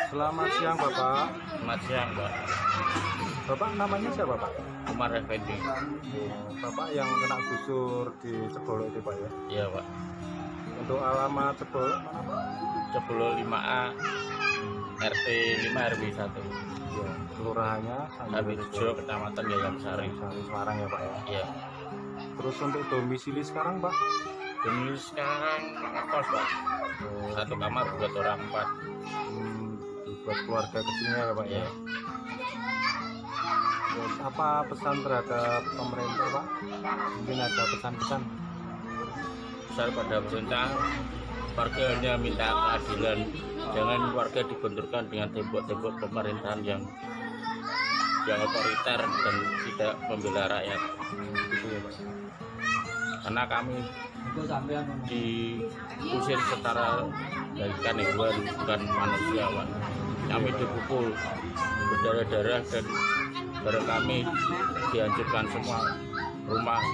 Selamat siang Bapak. Selamat siang Pak. Bapak namanya siapa Pak? Umar Effendi. Bapak yang kena gusur di Cebolo itu Pak ya? Iya Pak. Untuk alamat Cebolo mana Pak? Cebolo 5A RT 5 RW 1. Ya, kelurahannya Sambirejo, Kecamatan Yayan Sari, Semarang ya Pak ya? Iya. Terus untuk domisili sekarang Pak? Domisili sekarang kos Pak. Satu kamar buat orang 4. Buat keluarga kecilnya ya Pak ya? Terus apa pesan terhadap pemerintah Pak? Mungkin ada pesan-pesan? Besar pada pemerintah, warganya minta keadilan. Jangan warga dibenturkan dengan tembok-tembok pemerintahan yang otoriter dan tidak membela rakyat. Gitu ya Pak. Karena kami diusir secara bagaikan hewan, bukan manusia Pak. Kami dipukul berdarah-darah dan barang kami dihancurkan semua rumah,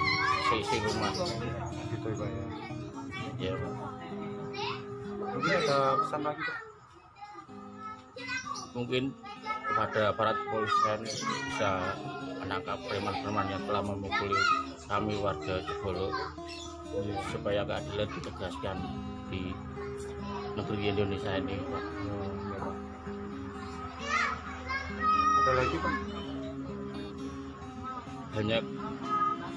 seisi rumah. Gitu ya Pak ya? Ya Pak. Mungkin ada pesan lagi Pak? Mungkin kepada aparat kepolisian bisa menangkap preman-preman yang telah memukuli kami warga Cebolo, supaya keadilan ditegaskan di negeri Indonesia ini Pak. Ada lagi Pak? Banyak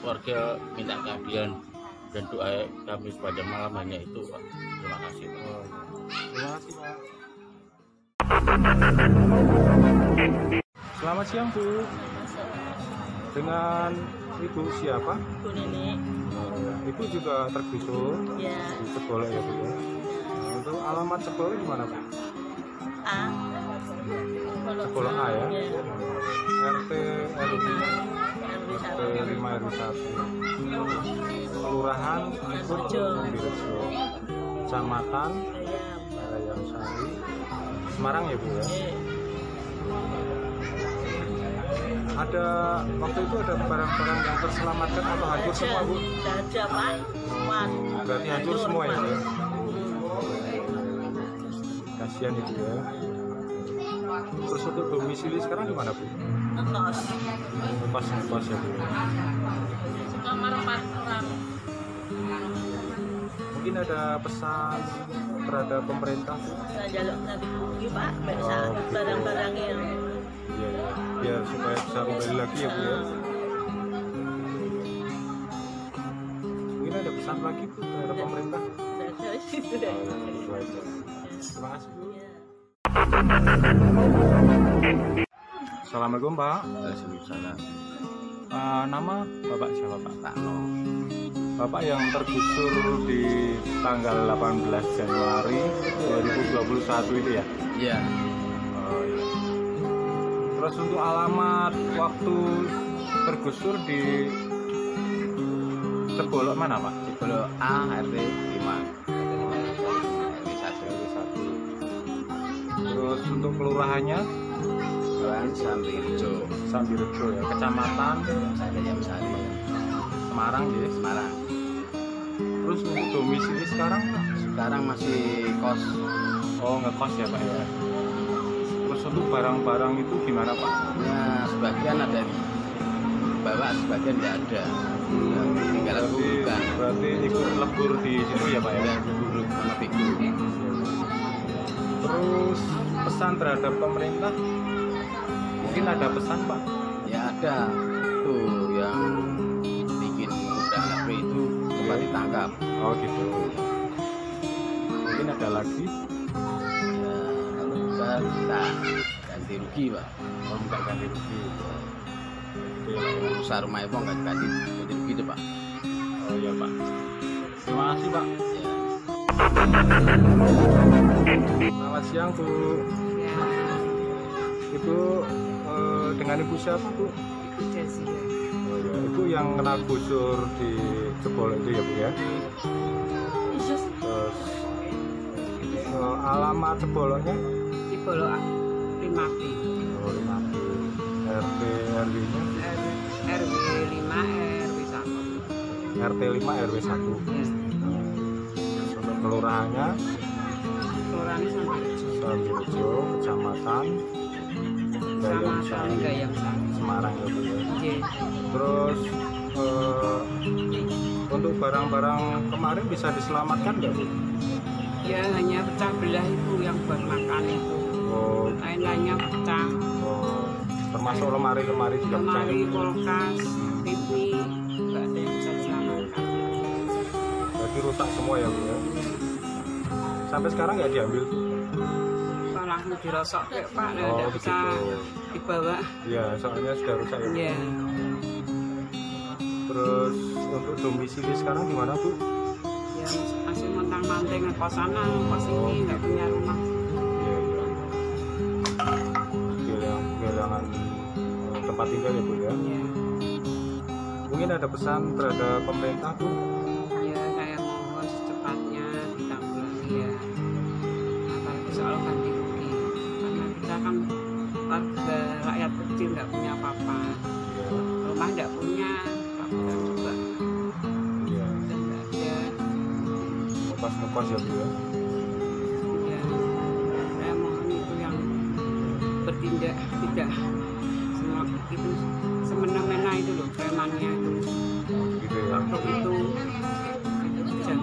warga minta keadilan dan doa kami sepanjang malam hanya itu Pak. Terima kasih Pak. Terima kasih Pak. Selamat siang Bu. Dengan Ibu siapa? Bu Nini. Ibu juga tergusur Ya. di Cebolo ya Bu ya? Untuk alamat Cebolo di mana Bu? A. Cebolo A ya? Ya. RT RW RW 1. 5 RW 1. Kelurahan Sambirejo. Sambirejo. Kecamatan Yayan Sari, Semarang ya Bu ya? Ada waktu itu ada barang-barang yang terselamatkan atau hancur semua Bu? Ada Pak. Berarti hancur semua ya Bu ya? Kasihan itu ya. Terus untuk domisili sekarang di mana Bu? Ngekos. Ngekos ya Bu. Kamar 4 orang. Mungkin ada pesan terhadap pemerintah Bu? Saya jaluk nanti bukti Pak. Bisa barang-barangnya yang Iya, ya. Biar supaya bisa kembali lagi ya Bu ya. Mungkin ada pesan lagi Bu terhadap pemerintah? ada di situ. Itu aja. Terima kasih Bu. Assalamualaikum Pak. Waalaikumsalam. Nama Bapak siapa Pak? Takno. Bapak yang tergusur di tanggal 18 Januari 2021 itu ya? Iya. Oh, iya. Terus untuk alamat waktu tergusur di Cebolo mana Pak? Cebolo A RT 5 RW 1. Terus untuk kelurahannya Kelurahan Sambirejo, Sambirejo ya, Kecamatan Yayan Sari, Semarang ya? Semarang. Terus untuk domisili sekarang Pak? Sekarang masih kos. Oh ngekos ya Pak ya? Terus untuk barang-barang itu gimana Pak? Ya, sebagian ada bawa, sebagian tidak ada. Tinggal bukan. Berarti ikut lebur di situ ya Pak ya? Ya, buruk sama pikir. Terus pesan terhadap pemerintah? Mungkin ada pesan Pak? Ya ada tuh yang Oh gitu. Mungkin ada lagi. Ya, kalau bisa kita ganti rugi Pak. Oh, minta ganti rugi. Rusak rumah itu nggak ganti rugi itu Pak. Oh iya Pak. Terima kasih Pak. Ya. Selamat siang Bu. Ya, Ibu dengan Ibu siapa Bu? Ibu Desi ya. Oh ya, Ibu yang kena gusur di Jebol itu ya Bu ya. Terus alamat Jebolnya? Di Bolok 5B. Oh 5B. RT RW-nya? RW 5 RW 1. RT 5 RW 1. Untuk kelurahannya Kelurahannya Sambirejo, Kecamatan Gayam Sari, Gayam Sari. Semarang ya Bu ya. Oke. Terus untuk barang-barang kemarin bisa diselamatkan nggak Bu? Ya hanya pecah belah itu yang buat makan itu. Oh, Lain-lainnya pecah. oh, termasuk lemari-lemari juga pecah. Lemari, kulkas, TV, nggak ada yang bisa diselamatkan. Berarti rusak semua ya Bu ya. Sampai sekarang nggak diambil Bu? Pak langsung dirosok kayak Pak, Oh, nggak bisa begitu. dibawa. Iya, soalnya sudah rusak ya Bu. Ya, Terus untuk domisili sekarang di mana Bu? ya masih montang-manting ngekos sana, ngekos ini nggak punya rumah. Iya, iya. Kehilangan tempat tinggal ya Bu ya. Ya, Mungkin ada pesan terhadap pemerintah Bu? ya saya mohon secepatnya ditanggulangi ya. Apalagi soal ganti rugi, karena kita kan warga rakyat kecil nggak punya apa-apa, Iya. rumah nggak punya, apa juga Iya. dan nggak ada. Ngepas ya Bu ya. Ya, saya mohon itu yang bertindak tidak semua itu semena-mena itu loh premannya itu Gitu ya. waktu itu jam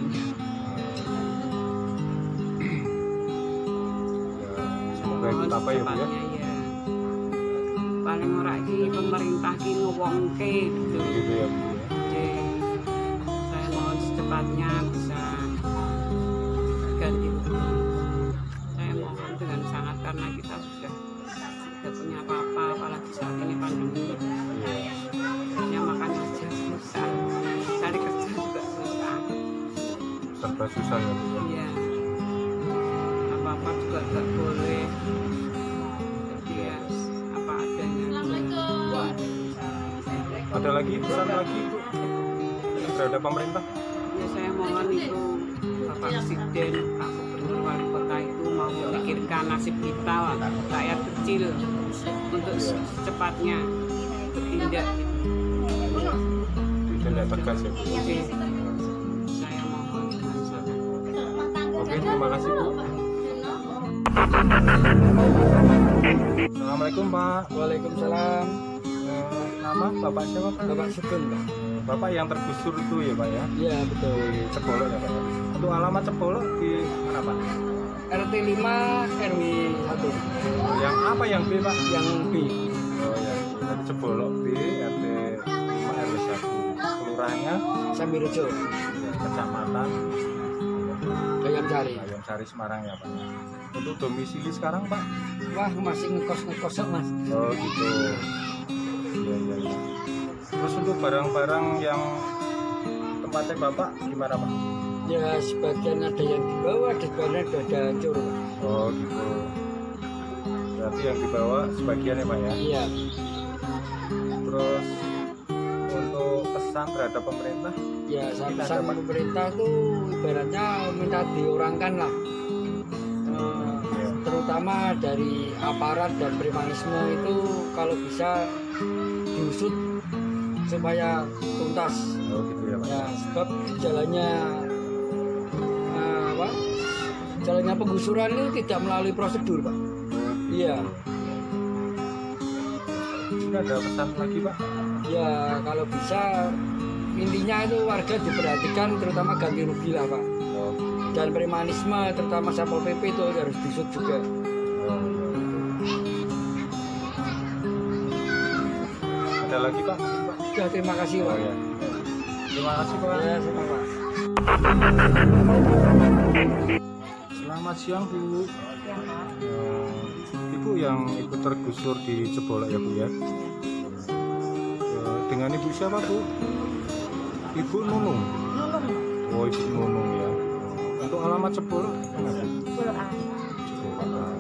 Ya, semoga ikut apa ya Bu ya. ya paling ora iki pemerintah ki ngewongke gitu. Gitu ya Bu ya. Jadi, saya mohon secepatnya bisa ganti rugi. Saya mohon dengan sangat karena kita sudah tidak punya apa-apa, apalagi saat ini pandemi. Iya. Hanya makan aja susah, cari kerja juga susah. Serba susah ya Bu ya. Iya, apa-apa juga nggak boleh. Jadi ya apa adanya. Ada lagi pesan lagi Bu terhadap pemerintah? Ya saya mohon itu Bapak Presiden, Pak Gubernur, Wali Kota itu mau memikirkan nasib kita rakyat kecil untuk secepatnya bertindak. Tidak tegas ya Bu. Oke, saya mohon dengan sangat. Oke, terima kasih Bu. Assalamualaikum Pak. Waalaikumsalam. Nama Bapak siapa Pak? Bapak Sugeng, Pak. Bapak yang tergusur itu ya Pak ya? Iya, betul. Di Cebolok ya Pak ya? Untuk alamat Cebolok di mana Pak? RT 5 RW 1 Yang apa yang B Pak? yang B. Oh ya, dari Cebolok B, RT 5 RW 1. Kelurahannya Sambirejo, ya, Kecamatan Gayam Sari. Gayam Sari Semarang ya Pak. Untuk domisili sekarang Pak? Wah, masih ngekos Mas. Oh gitu. Iya iya. Iya. Terus untuk barang-barang yang tempatnya Bapak gimana Pak? Ya, sebagian ada yang dibawa, sebagian ada hancur, Pak. Oh gitu. Berarti yang dibawa sebagian ya Pak ya? Iya. Terus untuk pesan terhadap pemerintah? Ya, pesan pemerintah tuh ibaratnya minta diorangkan lah. Terutama dari aparat dan premanisme itu kalau bisa diusut supaya tuntas. Oh gitu ya Pak? Ya, sebab jalannya jalannya penggusuran itu tidak melalui prosedur, Pak. Iya. Sudah ada pesan lagi Pak? Ya, kalau bisa intinya itu warga diperhatikan, terutama ganti rugi lah, Pak. Oh. Dan premanisme terutama Satpol PP itu harus diusut juga. Ada lagi Pak? Ya, terima kasih, Pak. Oh ya. Terima kasih Pak. Ya, sama Pak. Selamat siang Bu. Ya, Pak. Ibu yang ikut tergusur di Cebolok ya Bu ya. Dengan Ibu siapa Bu? Ibu Nunung. Nunung. Oh Ibu Nunung ya. Untuk alamat Cebolok mana Bu? Cebolok A. Cebolok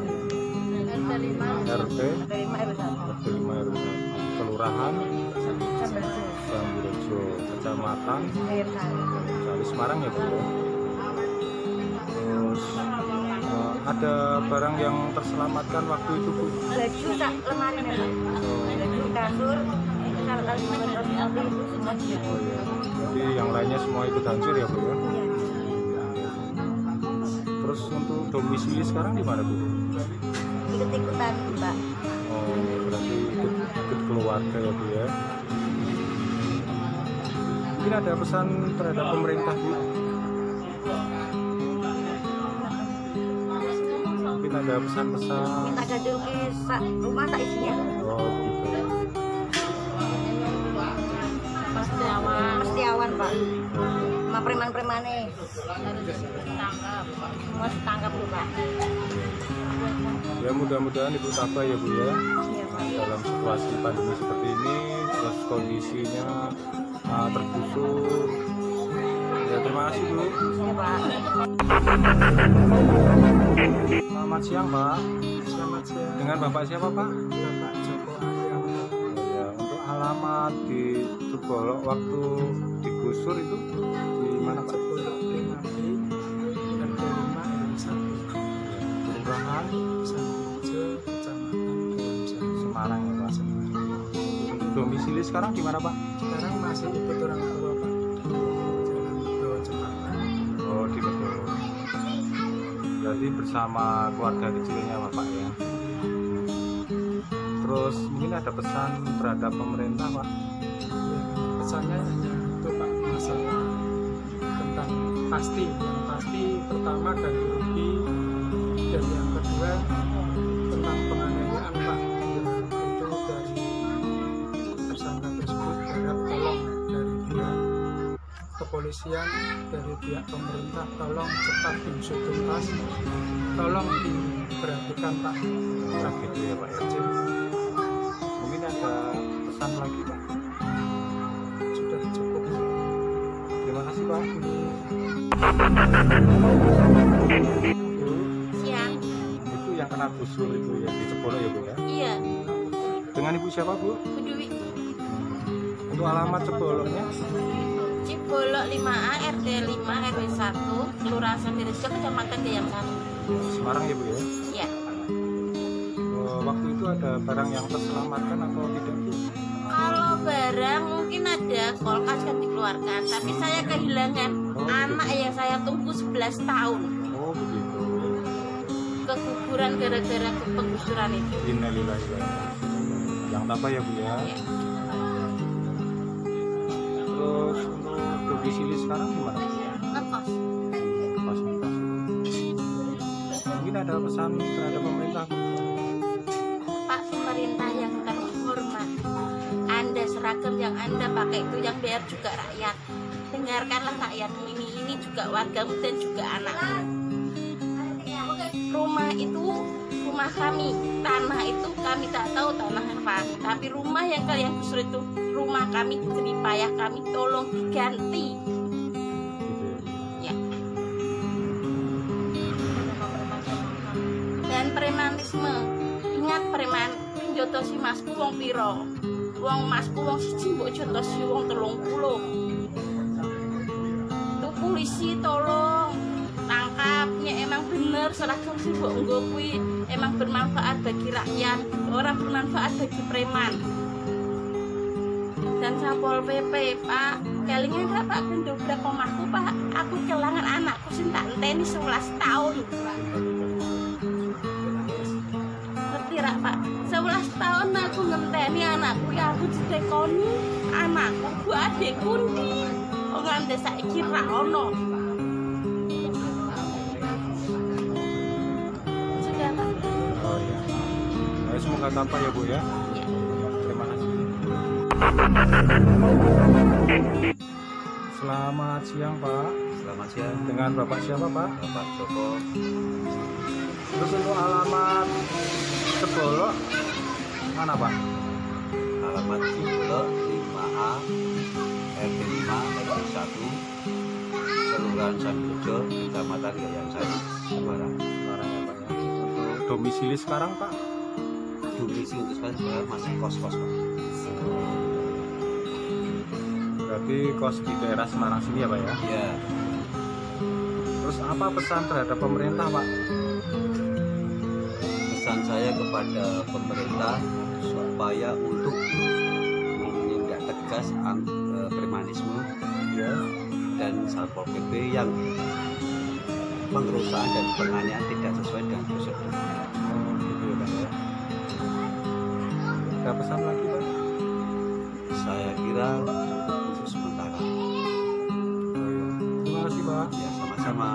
RT 5. RT RT 5 RW 1. RT 5 RW 1. Kelurahan Sambaljo. Sambaljo, Kecamatan Air Kali. Semarang ya Bu ya. Terus ada barang yang terselamatkan waktu itu Bu? Baju tak lemari nih, Pak. Baju kasur. Kalau tadi roti itu semua dia. Oh iya. Jadi yang lainnya semua ikut hancur ya Bu ya. Iya. Terus untuk domisili sekarang di mana Bu? Ikut-ikutan, Pak. Oh, berarti ikut keluarga ya Bu ya. Mungkin ada pesan terhadap pemerintah Bu? Mungkin ada pesan-pesan. Minta ganti rugi rumah tak isinya. Oh gitu. Mesti awan, Pak. Sama preman-premannya. Semua ditangkap tuh, Pak. Ya mudah-mudahan Ibu tabah ya Bu ya. Iya, Pak. Dalam situasi pandemi seperti ini, terus kondisinya tergusur. Ya terima kasih Bu. Iya, Pak. Selamat siang Pak. Selamat siang. Dengan Bapak siapa Pak? Bapak Joko Arianto. Ya, untuk alamat di Cebolok waktu digusur itu di mana Pak? Cebolok 5B dan 5 RW 1. Kelurahan Sambaljo, Kecamatan Dalam Semarang ya Pak. Untuk domisili sekarang di mana Pak? Sekarang masih ikut orang tua Pak di Jalan Bawah Jembatan. Oh di Betul. Berarti bersama keluarga kecilnya Bapak ya. Terus mungkin ada pesan terhadap pemerintah Pak? Ya, pesannya hanya itu Pak, masalah tentang yang pasti pertama ganti rugi, dan yang kedua tentang penganiayaan Pak. Ya, itu dari tersangka tersebut harap tolong dari pihak kepolisian, dari pihak pemerintah, tolong cepat diusut tuntas, tolong diperhatikan Pak. Gitu ya Pak ya. Mungkin ada pesan lagi Pak? Sudah cukup. Terima kasih Pak. Bu, Siang. itu yang kena gusur itu ya di Cebolok ya Bu ya. Iya, Dengan Ibu siapa Bu? Bu Dewi. Untuk alamat Ceboloknya? Cebolok 5A RT 5 RW 1 Kelurahan Sambaljo Kecamatan Dalam Kali. Semarang ya Bu ya. Iya. Waktu itu ada barang yang terselamatkan atau tidak Bu? Kalau barang mungkin ada kulkas kan dikeluarkan, tapi saya kehilangan anak yang saya tunggu 11 tahun. Oh begitu. Keguguran gara-gara penggusuran itu. Innalillahi wa inna ilaihi. Yang tabah ya Bu ya. Iya. Terus untuk domisili sekarang gimana? Ngekos. Fasilitas. Mungkin ada pesan terhadap pemerintah Bu? Pak pemerintah yang terhormat, Anda seragam yang Anda pakai itu yang bayar juga rakyat. Dengarkanlah rakyat ini juga wargamu dan juga anakmu. Rumah itu rumah kami, tanah itu kami tak tahu tanah apa, tapi rumah yang kalian gusur itu rumah kami, jerih payah kami, tolong diganti. Ya. Dan premanisme, ingat preman jotosi masku wong piro, wong masku wong siji mbok jotosi wong 30. Tuh polisi tolong tangkapnya, emang bener seragam sih mbok nggo kuwi emang bermanfaat bagi rakyat, orang bermanfaat bagi preman. Dan Satpol PP, Pak, kelingan gak Pak gendobrak omahku Pak, aku kelangan anakku sing tak enteni 11 tahun. Ngerti rak Pak, 11 tahun aku ngenteni anakku, ya aku ditekoni anakku, bu adekku ndi kok nganti saiki ra ono. Sudah Pak. Oh iya. Nah, semoga tabah ya Bu ya. Terima kasih. Selamat siang Pak. Selamat siang. Dengan Bapak siapa Pak? Bapak Joko. Terus untuk alamat Jebolo mana Pak? Alamat Jebolo 5A RT 5 RW 1 Kelurahan Sambirejo, Kecamatan Gayam Sari, Semarang. Semarang ya Pak ya. Untuk domisili sekarang Pak? Domisili untuk sekarang masih kos-kos Pak. Berarti kos di daerah Semarang sini ya Pak ya? Ya. Terus apa pesan terhadap pemerintah Pak? Pesan saya kepada pemerintah supaya untuk menindak tegas premanisme Ya. dan Satpol PP yang pengerusakan dan penganiayaan tidak sesuai dengan prosedur. Oh, gitu ya Pak ya. Ada pesan lagi Pak? Saya kira untuk sementara. Oh, iya. Terima kasih Pak. Ya, sama-sama.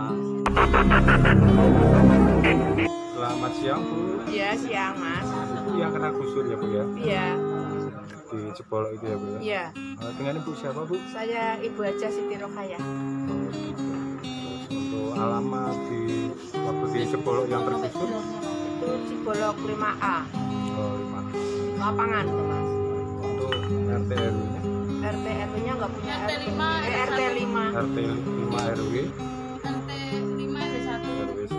Selamat siang Bu. Iya siang mas. Itu yang kena gusur ya Bu ya? Iya. Di Jebolo itu ya Bu ya? Iya. Dengan Ibu siapa Bu? Saya Ibu Haja Siti Rokaya. Oh, gitu. Terus untuk alamat di waktu di Jebolo yang tergusur? Itu Cibolok 5A. Oh, 5. Lapangan tuh mas. Untuk RT RW-nya? RT RW-nya nggak punya RT 5, RT 5. RT 5 RW RT 5 ada 1. RW 1.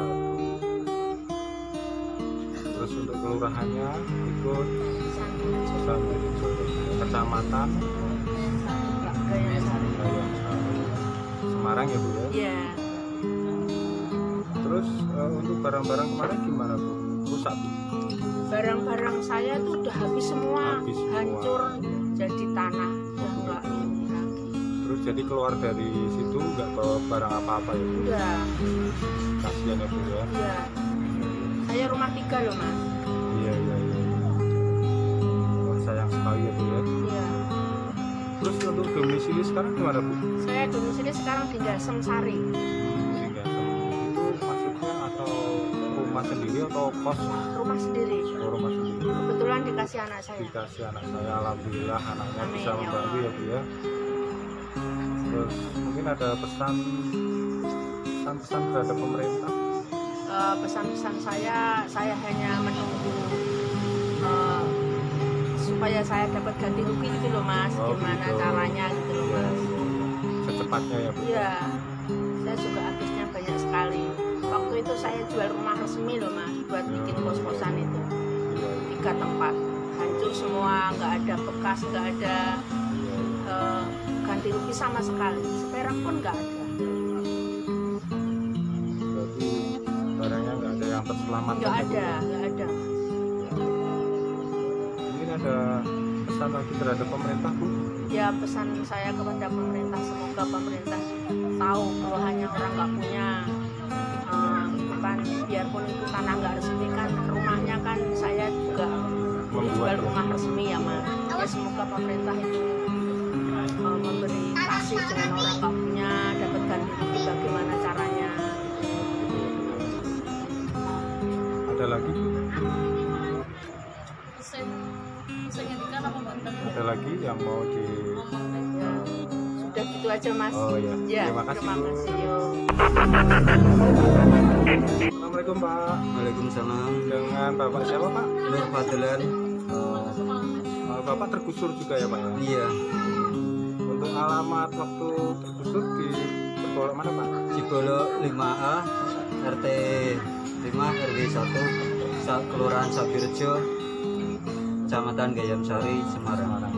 Terus untuk kelurahannya ikut Sambirejo, Kecamatan Gayam Sari. Gayam Sari, Semarang ya Bu ya? Iya. Terus untuk barang-barang kemarin gimana Bu? Rusak Bu? Barang-barang saya tuh udah habis semua, Habis semua. hancur jadi tanah, udah nggak ini lagi. Terus jadi keluar dari situ nggak bawa barang apa-apa ya Bu? Udah, Kasihan ya Bu ya? iya. Saya rumah 3 loh mas. Iya iya iya. Oh, sayang sekali ya Bu ya. Iya. Terus untuk domisili sekarang gimana Bu? Saya domisili sekarang di Dasem Sari. Sehingga itu maksudnya atau rumah sendiri atau kos? Rumah sendiri. Oh, rumah sendiri. Kebetulan dikasih anak saya. Dikasih anak saya, alhamdulillah anaknya Amin, bisa ya membantu Allah. ya Bu ya. Terus mungkin ada pesan terhadap pemerintah. Pesan-pesan saya hanya menunggu supaya saya dapat ganti rugi gitu loh mas. Oh, Gimana gitu. caranya gitu loh Ya, mas. secepatnya ya Bu. Iya, saya juga habisnya banyak sekali. Waktu itu saya jual rumah resmi loh mas, buat bikin kos-kosan itu. Iya, 3 tempat, hancur semua, nggak ada bekas, nggak ada iya. ganti rugi sama sekali. Seperak pun nggak ada. Berarti barangnya nggak ada yang terselamatkan. Nggak ya, Bu? ada, nggak ada. Mungkin ada pesan lagi terhadap pemerintah Bu. Ya pesan saya kepada pemerintah, semoga pemerintah tahu keluhannya orang nggak punya. Itu kan biarpun itu tanah nggak resmi kan, rumahnya kan saya juga Membuat jual rumah resmi ya mas. Ya semoga pemerintah itu memberi kasih dengan orang nggak punya, dapat ganti rugi bagaimana caranya. Ada lagi Bu? Bisa ngendikan apa banten? Ada lagi yang mau di Ya, sudah gitu aja mas. Oh ya, Ya, terima kasih Bu. Yo. Assalamualaikum Pak. Waalaikumsalam. Dengan Bapak siapa Pak? Nur Fadlan. Bapak tergusur juga ya Pak ya? Iya. Untuk alamat waktu tergusur di Jebolo mana Pak? Jebolo 5A RT 5 RW 1 Kelurahan Sambirejo, Kecamatan Gayam Sari, Semarang. Untuk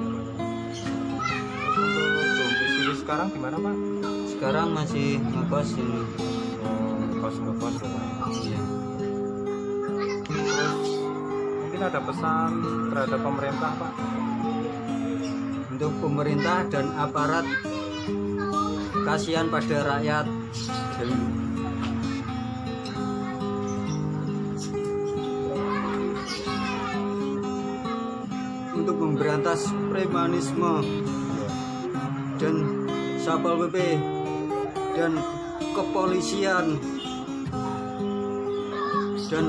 domisili sekarang di mana Pak? Sekarang masih ngekos ini. Kos-ngekos ya Pak. Iya. Terus mungkin ada pesan terhadap pemerintah Pak? Untuk pemerintah dan aparat, kasihan pada rakyat. Untuk memberantas premanisme dan Satpol PP dan kepolisian dan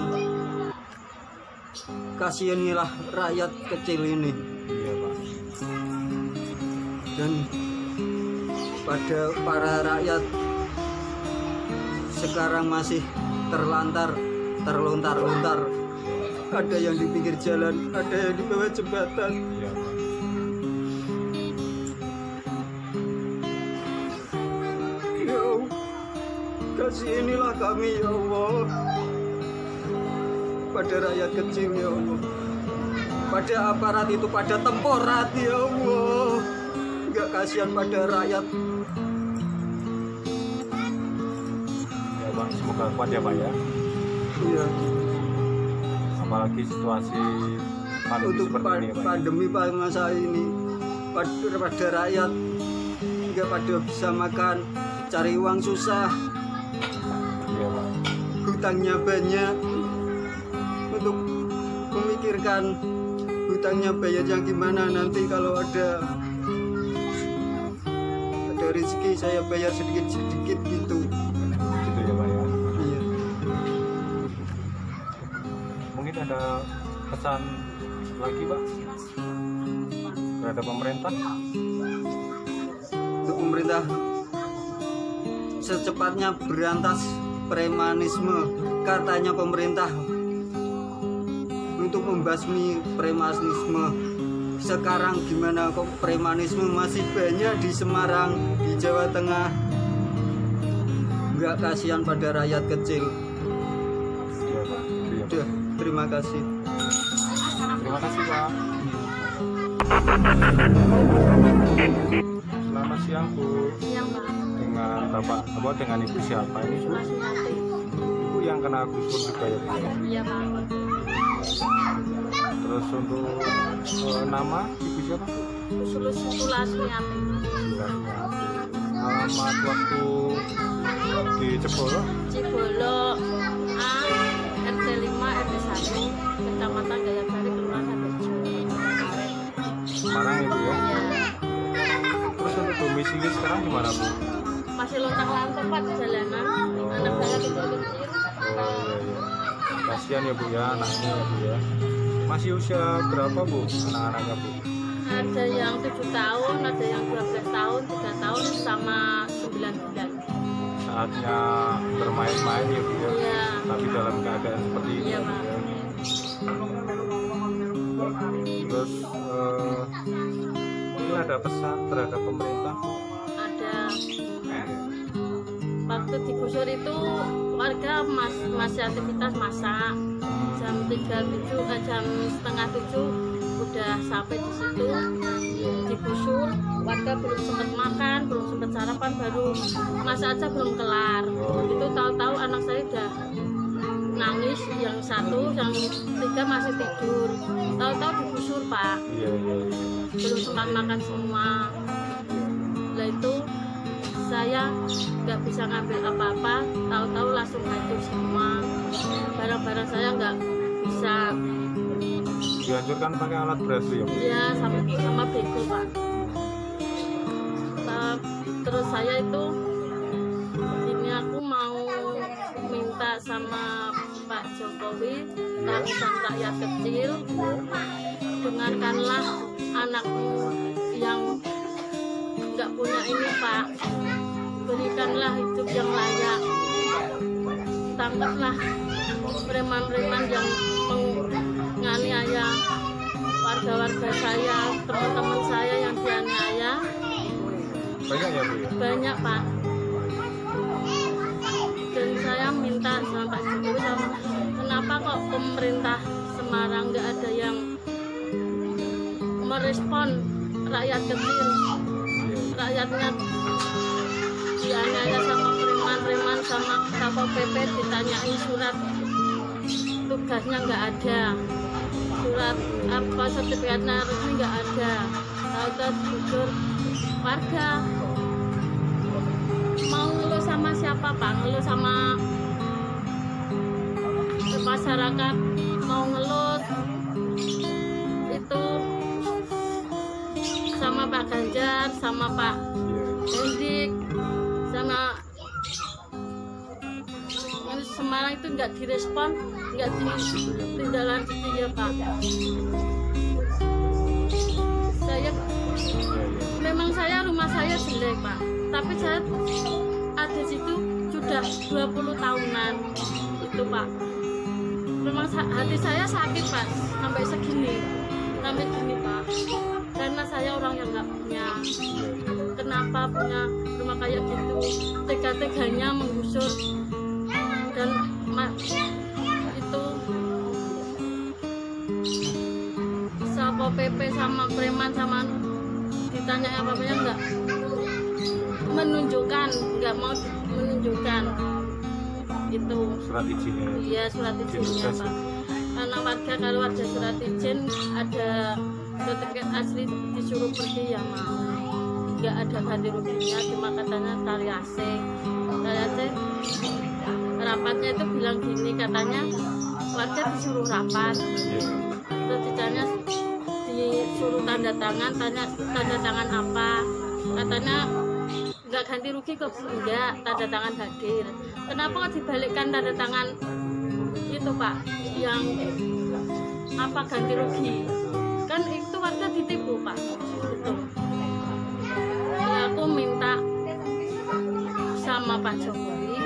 kasihanilah rakyat kecil ini Iya Pak. dan pada para rakyat sekarang masih terlontar-lontar. Ada yang di pinggir jalan, ada yang di bawah jembatan. Iya, Pak. Ya Allah, kasih inilah kami ya Allah, pada rakyat kecil ya Allah, pada aparat itu, pada temporat ya Allah. Enggak kasihan pada rakyat. Ya, Pak. Semoga kuat ya, Pak ya. Iya. Apalagi situasi pandemi Untuk seperti ini, Pak. pandemi masa ini, pada rakyat nggak pada bisa makan, cari uang susah, Iya, Pak. hutangnya banyak. Untuk memikirkan hutangnya bayarnya gimana nanti kalau ada rezeki saya bayar sedikit-sedikit gitu. Gitu ya, Pak ya. Iya. Mungkin ada pesan lagi, Pak, terhadap pemerintah? Untuk pemerintah secepatnya berantas premanisme, katanya pemerintah, untuk membasmi premanisme. Sekarang gimana kok premanisme masih banyak di Semarang, di Jawa Tengah? Enggak kasihan pada rakyat kecil. Iya, Pak. Iya, Pak. Udah, terima kasih. Terima kasih, Pak. Selamat siang, Bu. Siang, Pak. Dengan Bapak, dengan Ibu siapa ini, Bu? Masih nanti. Ibu yang kena gusur juga ya, Bu? Iya, Pak. Terus untuk nama Ibu siapa? Sulasmiati. Alamat waktu di Jebolo? Cibolo A RT 5 RT 1 Kecamatan Gayasari Kelurahan Harjo. Semarang, Ibu ya? Ya, Terus untuk domisili sekarang gimana, Bu? masih lontang-lantung Pak di jalanan. Anak saya kecil-kecil. Oh iya, iya. Kasihan ya, Bu ya, anaknya ya, Bu ya. Masih usia berapa, Bu, anak-anaknya, Bu? Ada yang 7 tahun, ada yang 12 tahun, 3 tahun sama 9 bulan. Saatnya bermain-main ya, Bu ya. Iya. Tapi dalam keadaan seperti ini. Iya, Bu, Pak. ya. Terus mungkin ada pesan terhadap pemerintah, Bu? Ada. Waktu digusur itu warga masih aktivitas masak. Jam 3.30, jam setengah 7 udah sampai di situ, digusur. Warga belum sempat makan, belum sempat sarapan, baru masak aja belum kelar. Itu tahu-tahu anak saya udah nangis, yang 1, yang 3 masih tidur. Tahu-tahu digusur, Pak. Iya, iya, iya. Belum sempat makan semua. Lah itu saya nggak bisa ngambil apa-apa, tahu-tahu langsung hancur semua. Barang-barang saya nggak bisa. Dihancurkan pakai alat berat Bu, ya, Bu? Iya, sama bego, Pak. Terus saya itu ini aku mau minta sama Pak Jokowi, urusan rakyat kecil, dengarkanlah anakmu yang nggak punya ini, Pak. Berikanlah hidup yang layak. Tangkaplah preman-preman yang menganiaya warga-warga saya, teman-teman saya yang dianiaya. Banyak ya, Bu ya? Banyak, Pak. Dan saya minta sama Pak Jokowi, kenapa kok pemerintah Semarang nggak ada yang merespon rakyat kecil? Rakyatnya dianiaya sama preman-preman, sama Satpol PP, ditanyain surat tugasnya nggak ada, surat apa sertifikatnya resmi nggak ada. Tahu-tahu jujur warga mau ngeluh sama siapa, Pak? Ngeluh sama masyarakat, mau ngeluh itu sama Pak Ganjar, sama Pak Hendik, sama Semarang itu nggak direspon, nggak ditindaklanjuti ya, Pak. Saya memang rumah saya jelek, Pak, Tapi saya ada di situ sudah 20 tahunan itu Pak. Memang hati saya sakit Pak, sampai segini Pak. Karena saya orang yang nggak punya. Kenapa punya rumah kayak gitu? Tega-teganya menggusur dan itu Satpol PP sama preman sama ditanya apa-apanya nggak menunjukkan, nggak mau menunjukkan itu Surat izinnya. iya surat izinnya Pak. Karena kalau ada surat izin ada sertifikat asli disuruh pergi ya mau, nggak ada ganti ruginya, cuma katanya tali AC rapatnya itu bilang gini, katanya warga disuruh rapat, terus ditanya disuruh tanda tangan apa, katanya nggak ganti rugi kok, enggak, tanda tangan hadir. Kenapa kok dibalikkan tanda tangan itu Pak, yang apa ganti rugi? Kan itu warga ditipu Pak, gitu. Ya aku minta sama Pak Jokowi,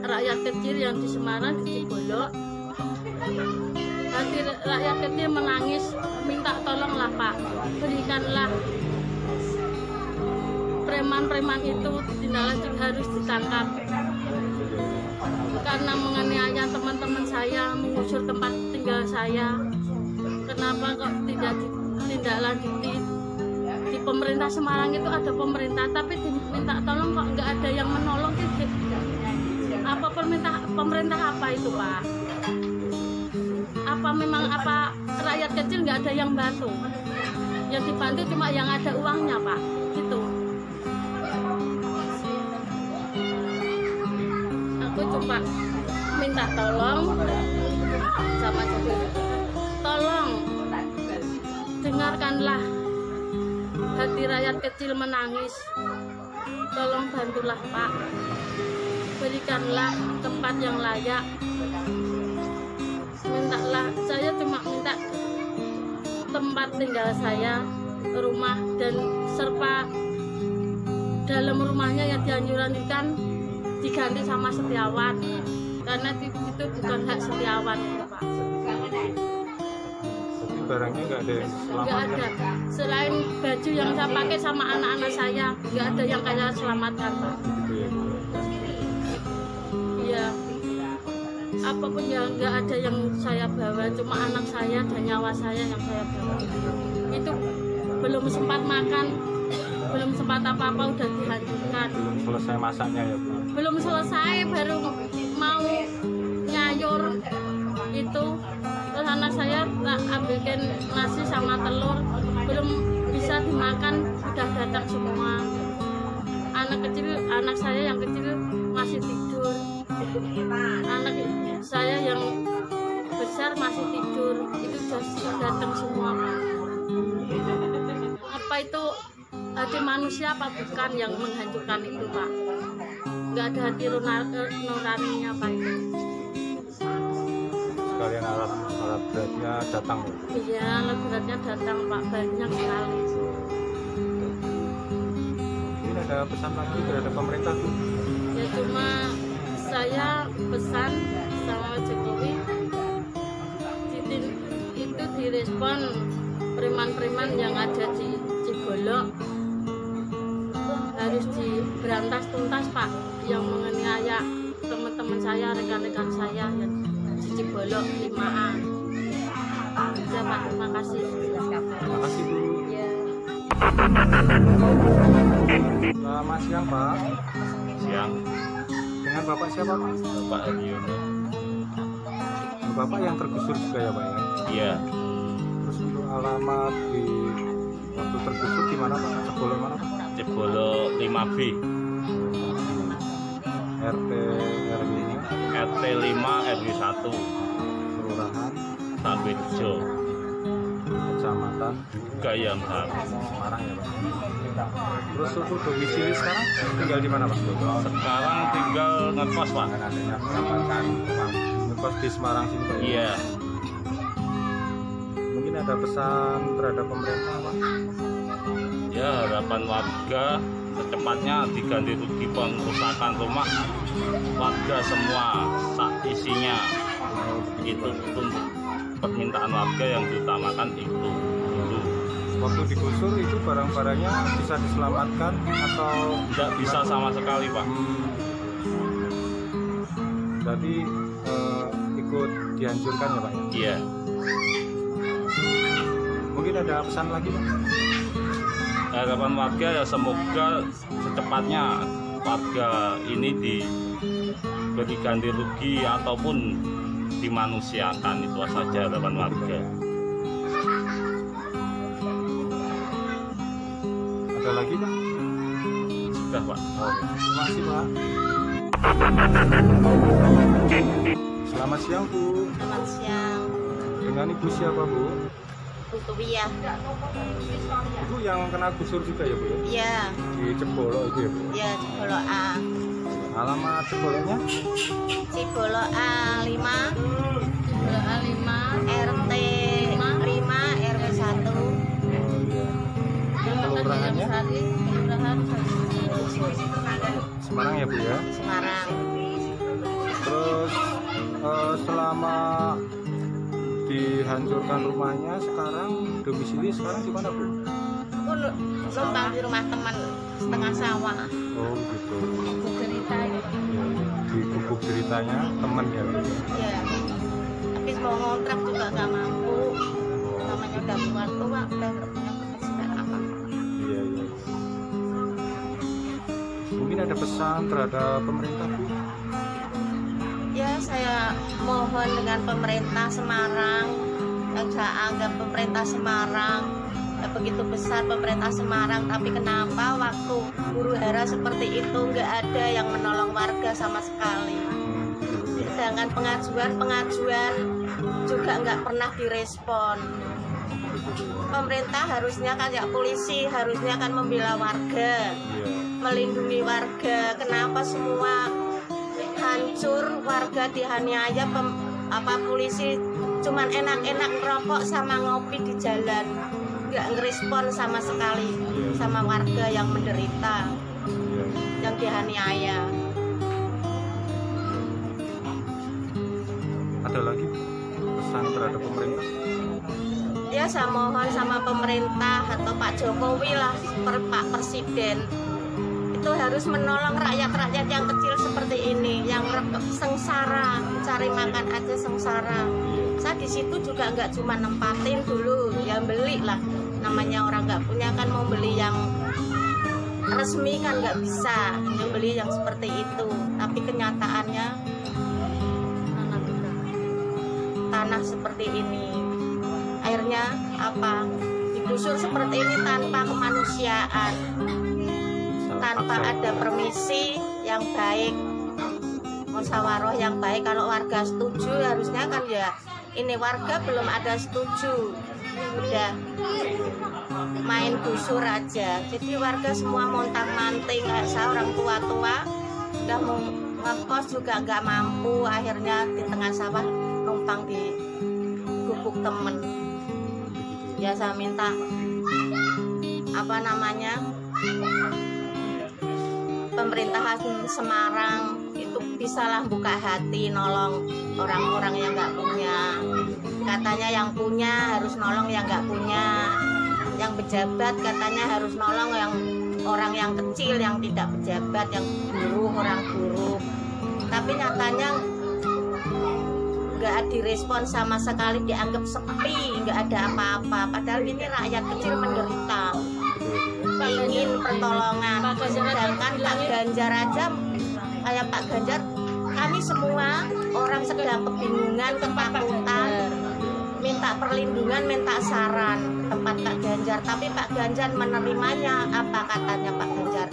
rakyat kecil yang di Semarang, di Cibolok, hati rakyat kecil menangis, minta tolonglah Pak, berikanlah preman-preman itu tindak harus ditangkap karena menganiaya teman-teman saya, mengusur tempat tinggal saya. Kenapa kok tidak ditindaklanjuti? Di pemerintah Semarang itu ada pemerintah, tapi diminta tolong kok nggak ada yang menolong. Apa pemerintah apa itu Pak? Apa memang apa rakyat kecil nggak ada yang bantu? Yang dibantu cuma yang ada uangnya Pak, gitu. Aku cuma minta tolong sama Jokowi, tolong dengarkanlah hati rakyat kecil menangis, tolong bantulah Pak, berikanlah tempat yang layak. Mintalah, saya cuma minta tempat tinggal saya, rumah, dan serta dalam rumahnya yang dianjurkan diganti sama Setiawan, karena itu bukan hak Setiawan itu Pak. Tapi barangnya nggak ada yang selamat. Nggak ada, selain baju yang saya pakai sama anak-anak saya, nggak ada yang saya selamatkan Pak. Iya, apapun yang nggak ada yang saya bawa, cuma anak saya dan nyawa saya yang saya bawa. Itu belum sempat makan, belum sempat apa-apa udah dihancurkan. Belum selesai masaknya ya Bu. Belum selesai, baru mau nyayur itu, terus anak saya ambilkan nasi sama telur, belum bisa dimakan sudah datang semua. Anak saya yang kecil masih tidur, anak saya yang besar masih tidur, itu sudah datang semua Pak. Apa itu hati manusia apa bukan yang menghancurkan itu Pak? Nggak ada hati nuraninya Pak itu. Sekalian alat beratnya datang. Iya, alat beratnya datang Pak, banyak sekali. Ini ada pesan lagi terhadap pemerintah Bu? Ya cuma saya pesan sama Jokowi itu direspon preman-preman yang ada di Cibolok, harus diberantas tuntas Pak, yang menganiaya teman-teman saya, rekan-rekan saya yang di Cibolok 5A. Ya Pak, terima kasih. Terima kasih Bu. Ya. Selamat siang Pak. Siang, Dengan Bapak siapa Pak? Bapak Aryono. Bapak yang tergusur juga ya Pak ya? Iya, Terus untuk alamat di waktu tergusur di mana Pak? Cibolok mana Pak? Cibolok 5B, RT RW-nya, RT 5 RW 1, Kelurahan, Sambejo, Kecamatan Gayam Har. Semarang ya Pak. Terus untuk domisili sekarang tinggal di mana Pak? Sekarang tinggal ngekos Pak. Ngekos di Semarang sini Pak. Iya, Mungkin ada pesan terhadap pemerintah Pak? Ya, harapan warga secepatnya diganti rugi pengrusakan rumah warga semua sak isinya. Itu untuk permintaan warga yang diutamakan itu dulu. Waktu digusur itu barang-barangnya bisa diselamatkan atau Tidak bisa sama sekali, Pak. Jadi ikut dihancurkan ya Pak ya? Iya. Mungkin ada pesan lagi Pak? Harapan warga ya semoga secepatnya warga ini diberi ganti rugi ataupun dimanusiakan, itu saja harapan warga. Ada lagi Pak? Sudah, Pak. Terima kasih Pak. Selamat siang Bu. Selamat siang, Dengan Ibu siapa Bu? Utubiyah. Itu yang kena gusur juga ya Bu ya? Iya, Di Cebolo itu ya Bu? ya Cibolo A. Alamat Ceboloknya? Cibolo A5. Cibolo A5. RT 5 RW 1. Oh iya. Kelurahannya? Kelurahan Semarang ya Bu ya? Semarang. Terus selama dihancurkan rumahnya sekarang domisili sekarang di mana Bu? Aku numpang di rumah teman setengah sawah. Oh gitu. Cerita Ya, di gubuk ceritanya teman ya Bu. ya. Tapi mau ngontrak juga nggak mampu. Namanya udah buat tua, udah nggak punya penghasilan apa. Iya iya. Mungkin ada pesan terhadap pemerintah Bu? Ya, saya mohon dengan pemerintah Semarang, yang saya anggap pemerintah Semarang ya, begitu besar pemerintah Semarang, tapi kenapa waktu huru hara seperti itu nggak ada yang menolong warga sama sekali. Sedangkan pengajuan juga nggak pernah direspon. Pemerintah harusnya kayak polisi, harusnya kan membela warga, Iya. melindungi warga. Kenapa semua hancur, warga dihaniaya, polisi cuman enak-enak ngerokok sama ngopi di jalan, nggak ngerespon sama sekali sama warga yang menderita, Iya. yang dihaniaya. Ada lagi pesan terhadap pemerintah? Ya, saya mohon sama pemerintah atau Pak Jokowi lah, Pak Presiden, itu harus menolong rakyat-rakyat yang kecil seperti ini, yang sengsara, cari makan aja sengsara. Saya di situ juga nggak cuma nempatin dulu, ya beli lah. Namanya orang nggak punya kan mau beli yang resmi kan nggak bisa, yang beli yang seperti itu. Tapi kenyataannya tanah seperti ini, akhirnya apa? Digusur seperti ini tanpa kemanusiaan, tanpa ada permisi yang baik, musyawarah yang baik. Kalau warga setuju harusnya kan ya, ini warga belum ada setuju, udah main gusur aja. Jadi warga semua montang-manting, kayak saya orang tua-tua udah mau ngekos juga nggak mampu, akhirnya di tengah sawah numpang di gubuk temen. Ya saya minta apa namanya, pemerintahan Semarang itu bisalah buka hati nolong orang-orang yang nggak punya. Katanya yang punya harus nolong yang nggak punya, yang pejabat katanya harus nolong yang orang yang kecil, yang tidak pejabat, yang buruh, orang buruh. Tapi nyatanya nggak direspon sama sekali, dianggap sepi, nggak ada apa-apa. Padahal ini rakyat kecil menderita, ingin pertolongan. Sedangkan Pak Ganjar aja, kayak Pak Ganjar, kami semua orang sedang kebingungan, ketakutan, minta perlindungan, minta saran tempat Pak Ganjar. Tapi Pak Ganjar menerimanya. Apa katanya Pak Ganjar?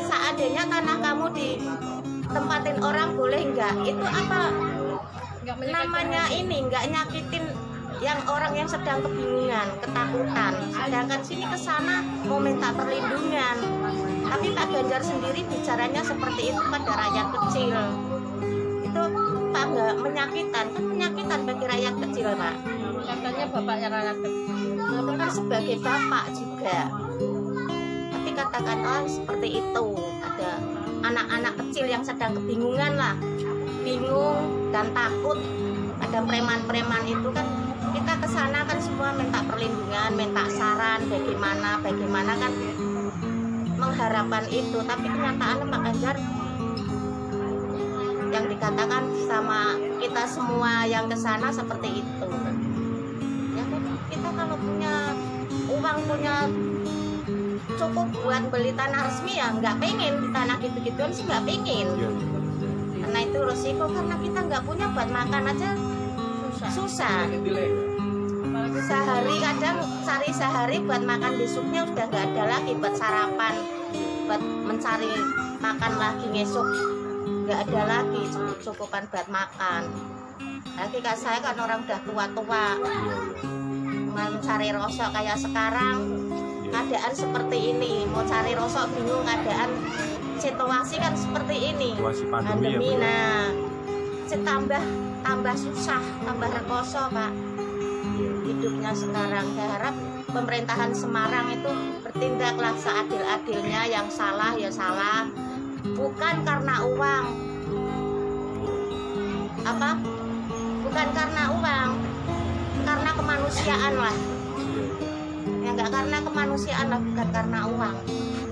Seandainya tanah kamu ditempatin orang boleh nggak? Itu apa namanya ini, nggak nyakitin yang orang yang sedang kebingungan, ketakutan. Sedangkan sini kesana mau minta perlindungan. Tapi Pak Ganjar sendiri bicaranya seperti itu pada rakyat kecil. Itu Pak nggak menyakitan, kan menyakitan bagi rakyat kecil Pak. Katanya bapaknya rakyat kecil. Bapak kan sebagai bapak juga. dikatakan oh seperti itu. Ada anak-anak kecil yang sedang kebingungan lah, bingung dan takut. Ada preman-preman itu kan, kita ke sana kan semua minta perlindungan, minta saran bagaimana kan mengharapkan itu, tapi kenyataannya Pak Ganjar yang dikatakan sama kita semua yang ke sana seperti itu. Ya kan kita kalau punya uang, punya cukup buat beli tanah resmi ya nggak pengen di tanah gitu-gituan sih, nggak pengen. Karena itu resiko, karena kita nggak punya buat makan aja susah. Sehari kadang cari sehari buat makan, besoknya udah nggak ada lagi buat sarapan, buat mencari makan lagi ngesok nggak ada lagi cukupan buat makan. Lagi kan saya kan orang udah tua-tua, mencari rosok kayak sekarang keadaan seperti ini, mau cari rosok bingung, keadaan situasi kan seperti ini, pandemi ya, nah tambah susah, tambah rekoso Pak hidupnya sekarang. Saya harap pemerintahan Semarang itu bertindaklah seadil-adilnya, yang salah ya salah, bukan karena uang, bukan karena uang, karena kemanusiaan lah. Ya nggak karena kemanusiaan lah, bukan karena uang.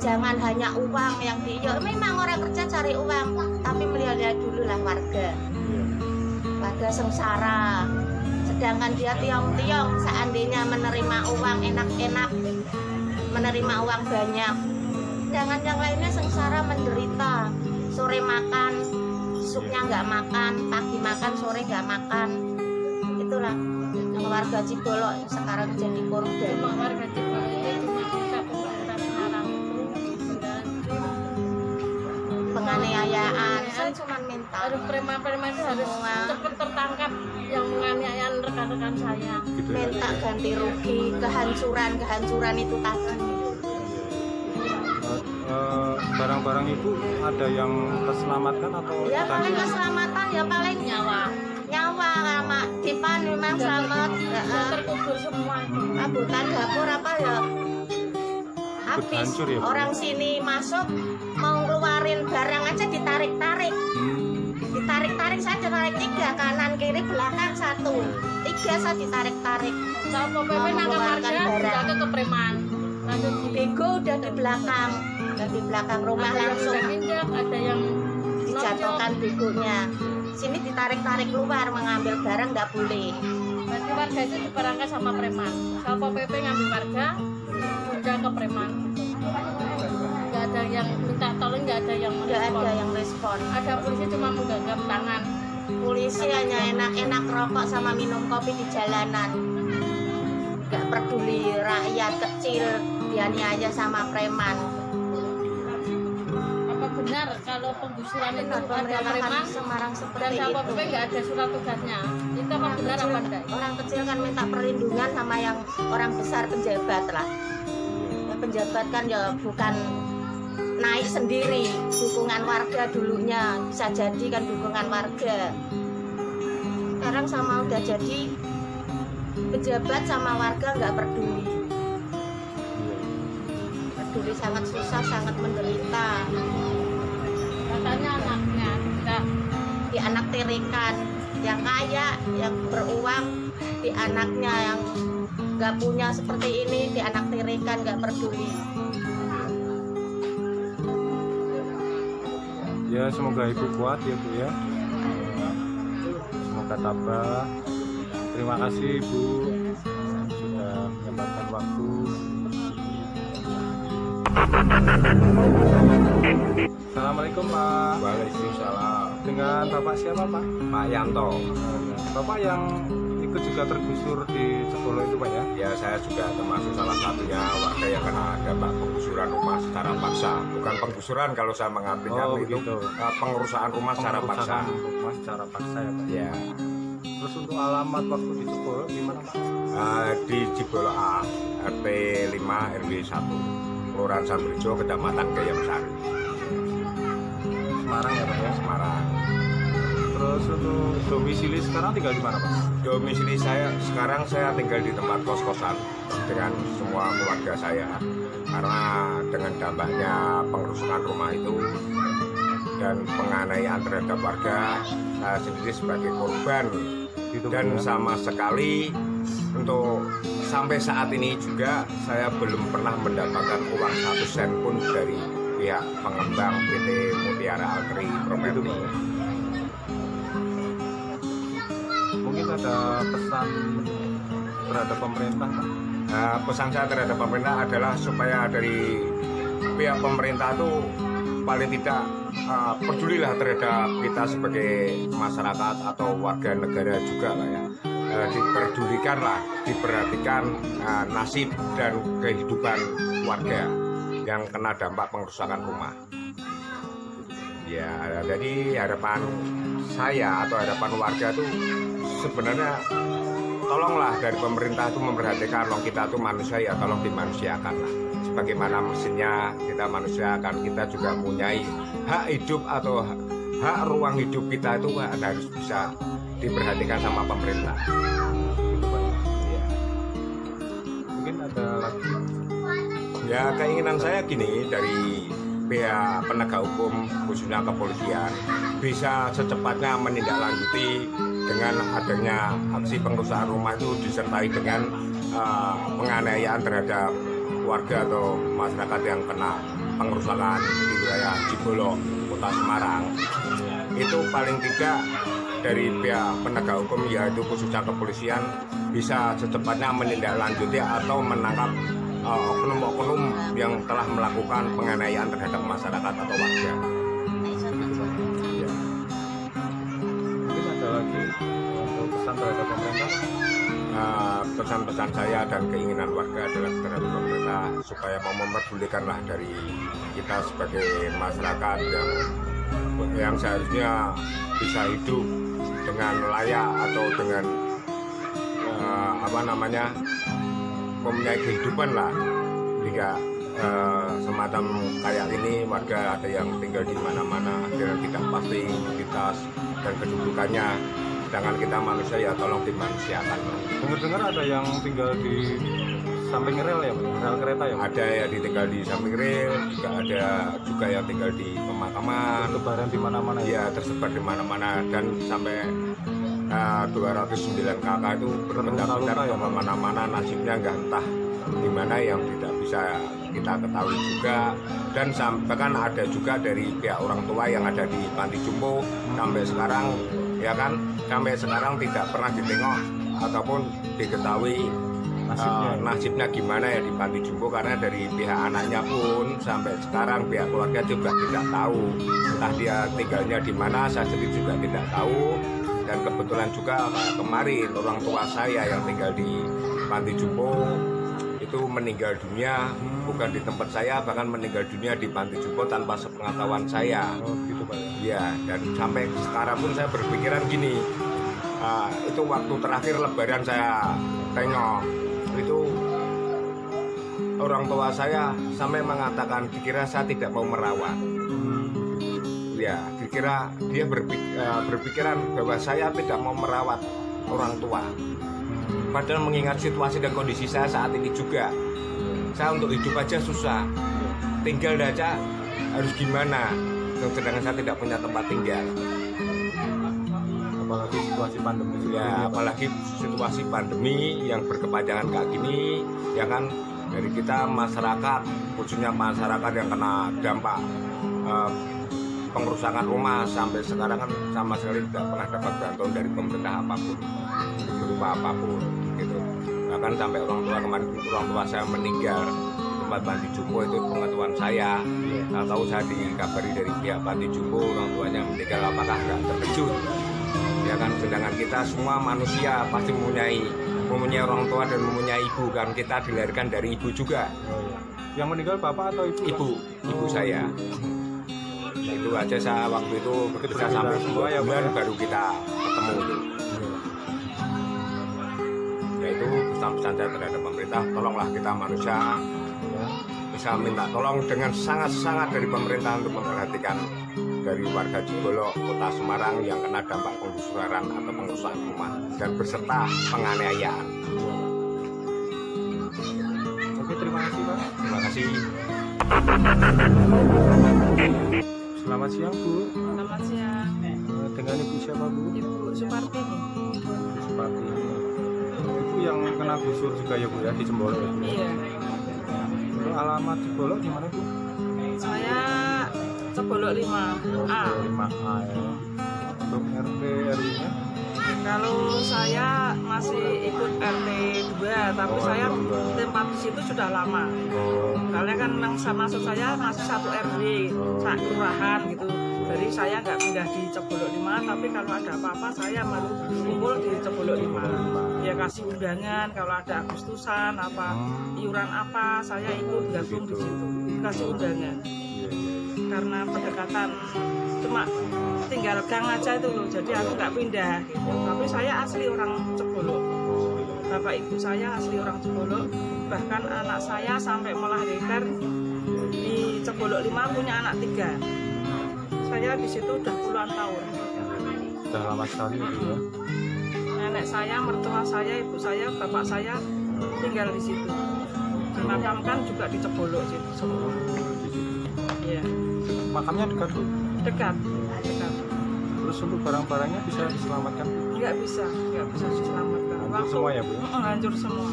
Jangan hanya uang yang ya memang orang kerja cari uang, tapi melihat dulu lah warga sengsara. Sedangkan dia tiong-tiong, seandainya menerima uang enak-enak, menerima uang banyak, sedangkan yang lainnya sengsara menderita. Sore makan, supnya nggak makan, pagi makan, sore nggak makan. Itulah warga Cibolo sekarang jadi korban. Warga Cibolo cuma bisa pemerintah Semarang itu penganiayaan. Saya cuma minta harus preman-preman itu harus cepat tertangkap yang menganiaya rekan-rekan saya. Minta ganti rugi, kehancuran itu tadi. Barang-barang itu ada yang terselamatkan atau ya paling keselamatan ya paling nyawa sama Dipan memang selamat, terkubur semua. Abutan dapur apa ya habis ya, orang sini masuk mau ngeluarin barang aja ditarik-tarik saya ditarik 3, kanan kiri belakang 1, 3 saya ditarik-tarik. Satpol PP nangkap warga jatuh ke preman, bego udah di belakang rumah, langsung ada yang dijatuhkan begonya. Sini ditarik-tarik keluar, mengambil barang nggak boleh. Berarti warga itu diperangkat sama preman. Satpol PP ngambil warga, udah ke preman. Nggak ada yang minta tolong, nggak ada yang respon. Ada polisi cuma menggenggam tangan. Polisi hanya enak-enak rokok sama minum kopi di jalanan. Nggak peduli rakyat kecil, dianiaya sama preman. Benar kalau penggusuran itu ada preman Semarang seperti dan Satpol itu. PP nggak ada surat tugasnya. Itu apa benar apa enggak? Orang kecil kan minta perlindungan sama yang orang besar, penjabat lah. Ya, penjabat kan ya bukan naik sendiri, dukungan warga dulunya, bisa jadi kan dukungan warga. Sekarang sama udah jadi pejabat sama warga nggak peduli. Peduli sangat susah, sangat menderita. Katanya anaknya dianak tirikan, yang kaya, yang beruang, di anaknya yang nggak punya seperti ini, dianak tirikan, nggak peduli. Ya semoga ibu kuat ya Bu ya, semoga tabah. Terima kasih Ibu sudah menyempatkan waktu. Assalamualaikum Pak. Waalaikumsalam. Dengan Bapak siapa Pak? Pak Yanto. Bapak yang ikut juga tergusur di Cebolo itu Pak ya? Ya saya juga termasuk salah satunya warga yang kena dampak penggusuran rumah secara paksa. Bukan penggusuran kalau saya mengartinya itu pengurusan rumah secara paksa. Rumah secara paksa ya Pak? Ya. Terus untuk alamat waktu di Cebolo gimana Pak? Di Cibolo A, RT 5 RW 1, Kelurahan Sambrijo, Kecamatan Gayamsari. Semarang ya Pak ya? Semarang. Terus untuk domisili sekarang tinggal di mana Pak? Domisili saya sekarang saya tinggal di tempat kos-kosan dengan semua keluarga saya. karena dengan dampaknya pengerusakan rumah itu dan penganiayaan terhadap warga, saya sendiri sebagai korban dan sama sekali untuk sampai saat ini juga saya belum pernah mendapatkan uang 1 sen pun dari pihak pengembang PT Mutiara Alkeri Property. Mungkin ada pesan terhadap pemerintah, Pak? Pesan saya terhadap pemerintah adalah supaya dari pihak pemerintah itu paling tidak pedulilah terhadap kita sebagai masyarakat atau warga negara juga lah ya. Diperdulikanlah, diperhatikan nasib dan kehidupan warga yang kena dampak pengerusakan rumah. Ya, jadi harapan saya atau harapan warga itu sebenarnya tolonglah dari pemerintah itu memperhatikan, kita itu manusia ya, tolong dimanusiakan lah. Sebagaimana mesinnya kita manusia kan, kita juga mempunyai hak hidup atau hak ruang hidup kita itu harus bisa diperhatikan sama pemerintah. Ya. Mungkin ada lagi. Ya, keinginan saya gini, dari pihak penegak hukum khususnya kepolisian bisa secepatnya menindaklanjuti dengan adanya aksi pengerusakan rumah itu disertai dengan penganiayaan terhadap warga atau masyarakat yang kena pengerusakan di wilayah Jebolo, Kota Semarang. Itu paling tidak dari pihak penegak hukum yaitu khususnya kepolisian bisa secepatnya menindaklanjuti atau menangkap oknum-oknum yang telah melakukan penganiayaan terhadap masyarakat atau warga. Ya. Mungkin ada lagi untuk pesan terhadap pemerintah. Pesan-pesan saya dan keinginan warga adalah terhadap pemerintah supaya mau memperdulikanlah dari kita sebagai masyarakat yang seharusnya bisa hidup dengan layak atau dengan mempunyai kehidupan lah. Jika semacam kayak ini warga ada yang tinggal di mana-mana dengan tidak pasti identitas dan kedudukannya, sedangkan kita manusia ya tolong dimanusiakan. Dengar-dengar ada yang tinggal di samping rel ya, rel kereta ya? Ada yang tinggal di samping rel, juga ada juga yang tinggal di pemakaman. Lebaran di mana-mana ya? Tersebar di mana-mana dan sampai 209 kakak itu berpindah-pindah ke mana-mana, nasibnya nggak entah di mana yang tidak bisa kita ketahui juga. Dan bahkan ada juga dari pihak orang tua yang ada di Panti Jompo sampai sekarang ya kan, sampai sekarang tidak pernah ditengok ataupun diketahui nasibnya gimana ya di Panti Jompo, karena dari pihak anaknya pun sampai sekarang pihak keluarga juga tidak tahu entah dia tinggalnya di mana, saya sendiri juga tidak tahu. Dan kebetulan juga kemarin orang tua saya yang tinggal di Panti Jompo itu meninggal dunia bukan di tempat saya, bahkan meninggal dunia di Panti Jompo tanpa sepengetahuan saya. Gitu Pak ya. Dan sampai sekarang pun saya berpikiran gini, itu waktu terakhir Lebaran saya tengok itu orang tua saya sampai mengatakan dikira saya tidak mau merawat. Ya, dikira dia berpikiran bahwa saya tidak mau merawat orang tua. Padahal mengingat situasi dan kondisi saya saat ini juga, saya untuk hidup aja susah, tinggal aja harus gimana, sedangkan saya tidak punya tempat tinggal. Apalagi situasi pandemi. Ya, apalagi situasi pandemi yang berkepanjangan kayak gini, ya kan, dari kita masyarakat, khususnya masyarakat yang kena dampak pengerusakan rumah sampai sekarang kan sama sekali tidak pernah dapat bantuan dari pemerintah apapun, berupa apapun gitu. Bahkan sampai orang tua kemarin, orang tua saya meninggal di tempat Panti Jompo itu pengetahuan saya. Tahu saya dikabari dari pihak Panti Jompo orang tuanya meninggal, apakah nggak terkejut? Ya kan, sedangkan kita semua manusia pasti mempunyai orang tua dan mempunyai ibu kan, kita dilahirkan dari ibu juga. Yang meninggal bapak atau ibu? Ibu saya. Itu aja saya waktu itu ketika sampai 2 bulan baru kita ketemu itu. Ya itu pesan-pesan saya terhadap pemerintah, tolonglah kita manusia bisa minta tolong dengan sangat-sangat dari pemerintah untuk memperhatikan dari warga Jebolo, Kota Semarang yang kena dampak penggusuran atau pengerusakan rumah dan beserta penganiayaan. Oke, terima kasih Pak. Terima kasih. kasih. Selamat siang Bu. Selamat siang. Dengan Ibu siapa Bu? Ibu Suparti nih. Seperti Ibu yang kena gusur juga ya Bu ya di Cembolok ya Bu? Iya. Untuk alamat Cembolok di mana Bu? Saya Cebolok 5A. 5A ya. Untuk RT RW-nya? Kalau saya masih ikut RT 2, tapi saya tempat di situ sudah lama. Karena kan maksud saya masih satu RW, satu kelurahan gitu. Jadi saya nggak pindah di Cebolok 5, tapi kalau ada apa-apa saya baru kumpul di Cebolok 5. Ya kasih undangan kalau ada Agustusan apa iuran apa, saya ikut gabung di situ, kasih undangan. Karena pendekatan cuma tinggal gang aja itu loh, jadi aku nggak pindah gitu. Tapi saya asli orang Cebolok, bapak ibu saya asli orang Cebolok, bahkan anak saya sampai melahirkan di Cebolok 5 punya anak 3. Saya di situ udah puluhan tahun. Sudah lama sekali ya. Nenek saya, mertua saya, ibu saya, bapak saya tinggal di situ. Dimakamkan juga di Cebolok situ semua. Iya. Makamnya dekat Bu? Dekat. Terus untuk barang-barangnya bisa diselamatkan? Nggak bisa diselamatkan. Hancur semua ya Bu? Hancur semua.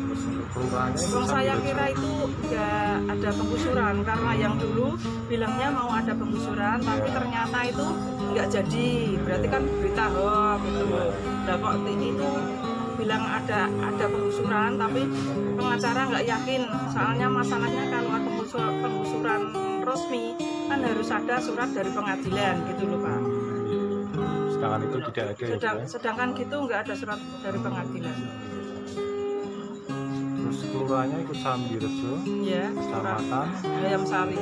Terus untuk kelurahannya itu Saya kira itu nggak ada penggusuran, karena yang dulu bilangnya mau ada penggusuran, tapi ternyata itu nggak jadi. Berarti kan berita hoax gitu loh. Nah kok itu bilang ada penggusuran, tapi pengacara nggak yakin. Soalnya masalahnya kalau ada penggusuran resmi kan harus ada surat dari pengadilan gitu loh Pak. Sedangkan itu tidak ada ya? Sedangkan gitu nggak ada surat dari pengadilan. Terus kelurahannya ikut Sambirejo, Ya, Kecamatan Ayam Sari.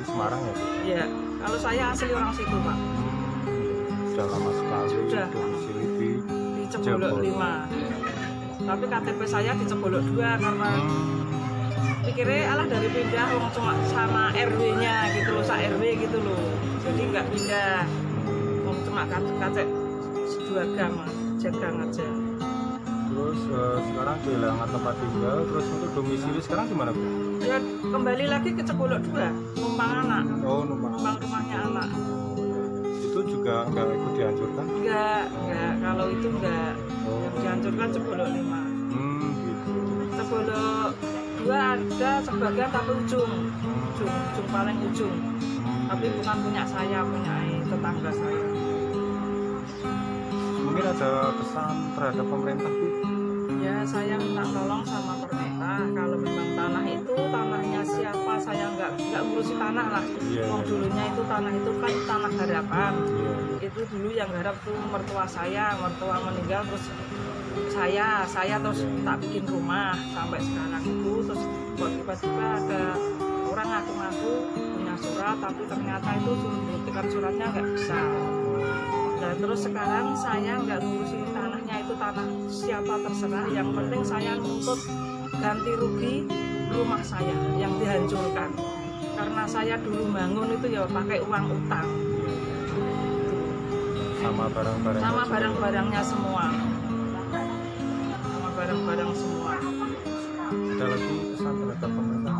Semarang ya Bu? Ya, kalau saya asli orang situ Pak. Sudah lama sekali Sudah. domisili di Cebolok 5. Tapi KTP saya di Cebolok 2 karena pikirnya alah dari pindah wong cuma sama RW-nya gitu loh, sa RW gitu loh. Jadi nggak pindah. Wong cuma KTP 2 gang jagang aja. Terus sekarang kehilangan tempat tinggal, terus untuk domisili sekarang di mana Bu? Ya kembali lagi ke Cebolok 2, numpang anak. Oh, numpang Rumahnya anak. itu juga nggak ikut dihancurkan? Enggak, kalau itu enggak. Yang dihancurkan Cebolok 5. Gitu. Cebolok 2 ada sebagian tapi ujung paling ujung. Tapi bukan punya saya, punya tetangga saya. Mungkin ada pesan terhadap pemerintah Bu? Ya saya minta tolong sama pemerintah, kalau memang tanah itu tanahnya siapa, saya nggak ngurusi tanah lah. Wong dulunya itu tanah itu kan tanah harapan. Itu dulu yang garap tuh mertua meninggal, terus saya terus tak bikin rumah sampai sekarang itu. Terus kok tiba-tiba ada orang ngaku-ngaku punya surat, tapi ternyata itu buktikan suratnya nggak bisa. Dan terus sekarang saya nggak ngurusi tanahnya, itu tanah siapa terserah, yang penting saya nuntut ganti rugi rumah saya yang dihancurkan. Karena saya dulu bangun itu ya pakai uang utang. Sama barang-barangnya semua. Ada lagi pesan terhadap pemerintah?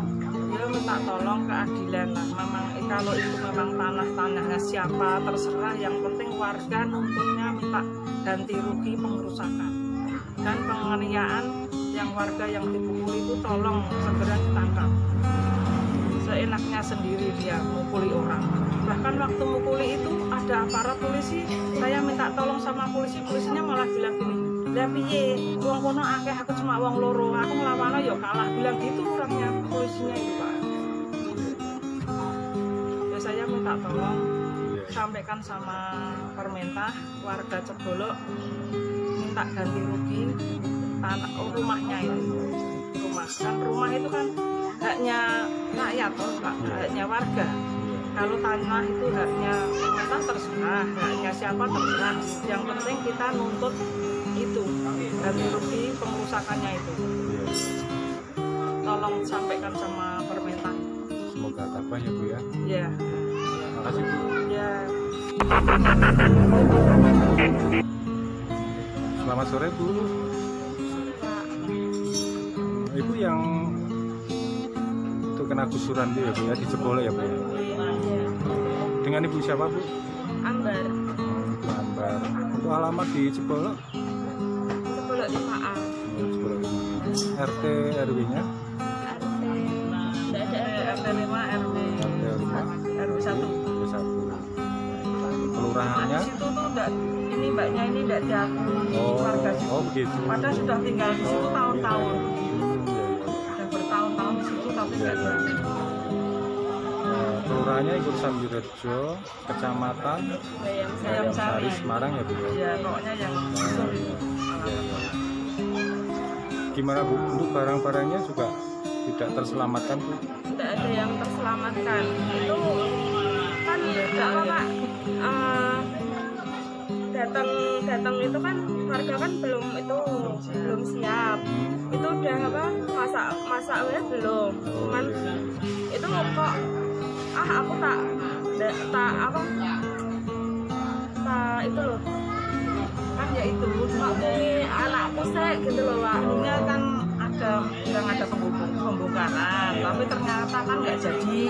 Ya minta tolong keadilan lah. Memang kalau itu memang tanahnya siapa terserah, yang penting warga nuntutnya minta ganti rugi pengerusakan dan penganiayaan yang warga yang dipukuli itu tolong segera ditangkap. Seenaknya sendiri dia mukuli orang. Bahkan waktu mukuli itu ada aparat polisi, saya minta tolong sama polisinya malah bilang gini, lah piye wong kono akeh aku cuma wong loro, aku nglawana ya kalah, bilang gitu orangnya, polisinya itu Pak. Ya saya minta tolong sampaikan sama pemerintah, warga Cebolok minta ganti rugi tanah rumahnya itu. Rumah itu kan haknya rakyat Pak, haknya warga. Kalau tanah itu haknya pemerintah terserah, haknya siapa terserah. Yang penting kita nuntut itu ganti rugi pengerusakannya itu. Tolong sampaikan sama pemerintah. Semoga tabah ya Bu ya. Ya. Terima kasih Bu. Ya. Selamat sore Bu. Ibu yang tanah gusuran itu ya Bu ya, di Jebolo ya Bu ya. Dengan Ibu siapa Bu? Ambar. Ibu Ambar. Untuk alamat di Jebolo? Jebolo 5A. Jebolo 5A. RT RW-nya? RT 5 RW 1. Kelurahannya? Di situ tuh enggak, ini mbaknya ini enggak diakui warga situ. Oh begitu. Padahal sudah tinggal di situ tahun-tahun. Sudah bertahun-tahun di situ tapi enggak diakui. Kelurahannya Ibu Sambirejo, Kecamatan Bayam Sari, Semarang ya Bu? Ya pokoknya yang usul itu. Gimana Bu? Untuk barang-barangnya juga tidak terselamatkan Bu? Tidak ada yang terselamatkan. Itu kan enggak apa-apa. Datang itu kan warga kan belum siap. Itu udah apa masaknya belum. Cuman itu kok aku tak itu loh. Kan ya itu Ini anakku sih gitu loh Pak. dulunya kan bilang ada pembongkaran, tapi ternyata kan nggak jadi.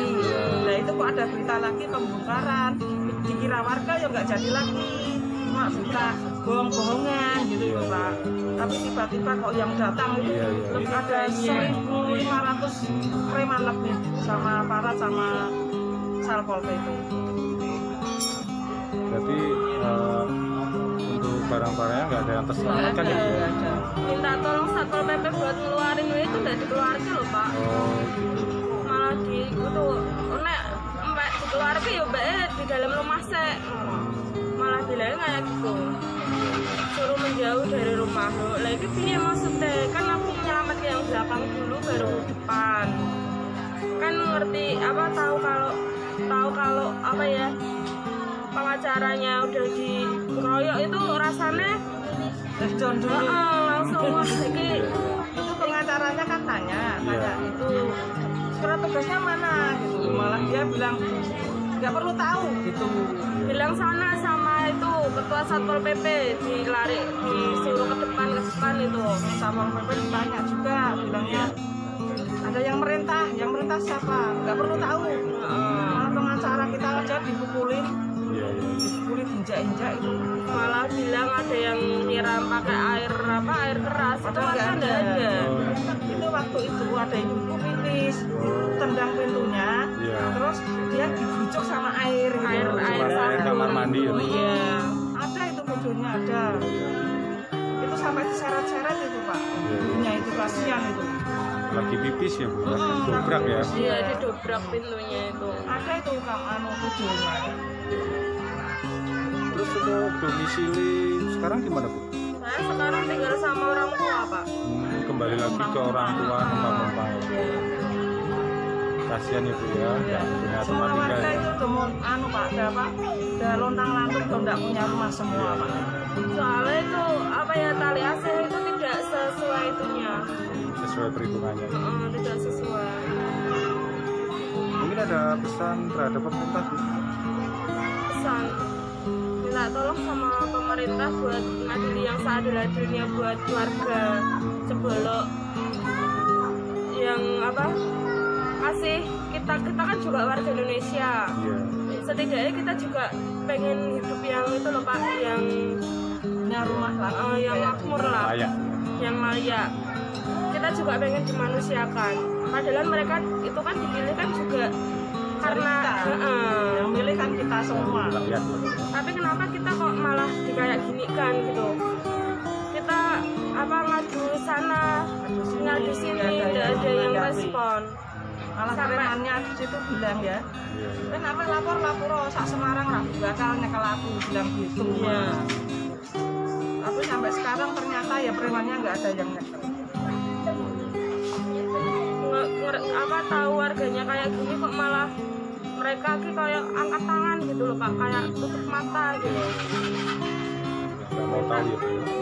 Nah itu kok ada berita lagi pembongkaran, dikira warga ya nggak jadi lagi, cuma berita bohong-bohongan gitu loh Pak. Tapi tiba-tiba kok yang datang itu ada 1.500 preman lebih sama aparat sama Satpol PP. Berarti untuk barang-barangnya nggak ada yang terselamatkan ya Bu? Minta tolong Satpol PP buat ngeluarin itu udah dikeluarkan loh Pak. Oh gitu. Malah di itu nek mbak dikeluarkan ya mbak di dalam rumah sek. Malah bilangnya kayak gitu. Suruh menjauh dari rumah lo. Lagi piye maksudnya? Kan aku menyelamatkan yang belakang dulu baru depan. Kan ngerti apa tahu kalau apa ya pengacaranya udah dikeroyok itu rasanya John dulu. Langsung itu pengacaranya kan tanya itu surat tugasnya mana gitu. Malah dia bilang nggak perlu tahu gitu. Bilang sana sama itu ketua Satpol PP disuruh ke depan itu. Satpol PP ditanya juga bilangnya ada yang merintah siapa? Nggak perlu tahu. Malah pengacara kita aja dipukulin. Dipukulin injak-injak itu. Malah bilang ada yang nyiram pakai air keras. Padahal nggak ada. Itu waktu itu ada ibu pipis, tendang pintunya, terus dia dibucuk sama air kamar mandi ya? Iya. Ada itu videonya ada. Itu sampai diseret-seret itu Pak. Pintunya itu kasihan itu. Lagi pipis ya Bu? Dobrak ya? Iya didobrak pintunya itu. Ada itu videonya. Terus untuk domisili sekarang gimana Bu? Saya sekarang tinggal sama orang tua Pak. Kembali lagi ke orang tua numpang-numpang ya. Kasihan ya Bu ya, nggak punya tempat Semua tinggal. warga itu udah mau Pak, udah lontang-lantung udah nggak punya rumah semua Pak. Soalnya itu apa ya tali asih itu tidak sesuai itunya. Sesuai perhitungannya. Tidak sesuai. Mungkin ada pesan terhadap pemerintah Bu? Pesan minta tolong sama pemerintah buat ngadili yang seadil-adilnya buat warga Jebolo yang apa kasih kita kan juga warga Indonesia. Setidaknya kita juga pengen hidup yang itu loh Pak, yang punya rumah lah, yang makmur lah, yang layak. Kita juga pengen dimanusiakan. Padahal mereka itu kan dipilih kan juga karena yang milih kan kita semua. Tapi kenapa kita kok malah dikayak gini kan gitu? Kita apa ngadu sana, ngadu sini, tidak ada yang respon. Malah premannya di situ bilang ya, kenapa lapor sak Semarang lah, bakal nyekel aku bilang gitu. Tapi sampai sekarang ternyata ya premannya nggak ada yang nyekel. Apa tahu warganya kayak gini kok malah mereka kayak angkat tangan gitu loh Pak, kayak tutup mata gitu.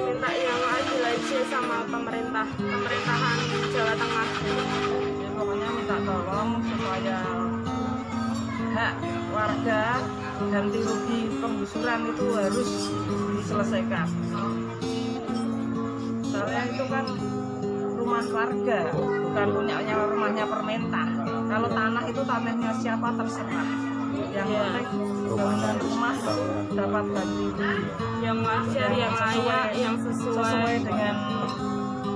Minta yang adil aja sama pemerintahan Jawa Tengah. Ya, pokoknya minta tolong supaya hak warga ganti rugi penggusuran itu harus diselesaikan. Soalnya itu kan rumah warga, bukan punya rumahnya pemerintah. Kalau tanah itu tanahnya siapa terserah. Yang penting bangunan rumah dapat ganti Yang wajar, yang layak, yang sesuai dengan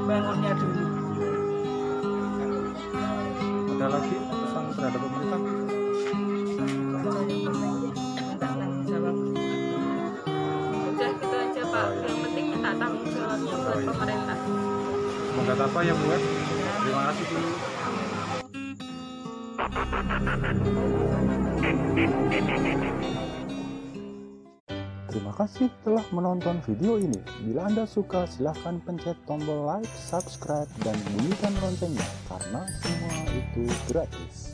bangunnya dulu. Ada lagi pesan terhadap pemerintah? Minta tanggung jawab. udah gitu aja Pak. Yang penting minta tanggung jawabnya buat pemerintah. Semoga apa ya Bu? Terima kasih Bu. Terima kasih telah menonton video ini. Bila Anda suka, silahkan pencet tombol like, subscribe, dan bunyikan loncengnya, karena semua itu gratis.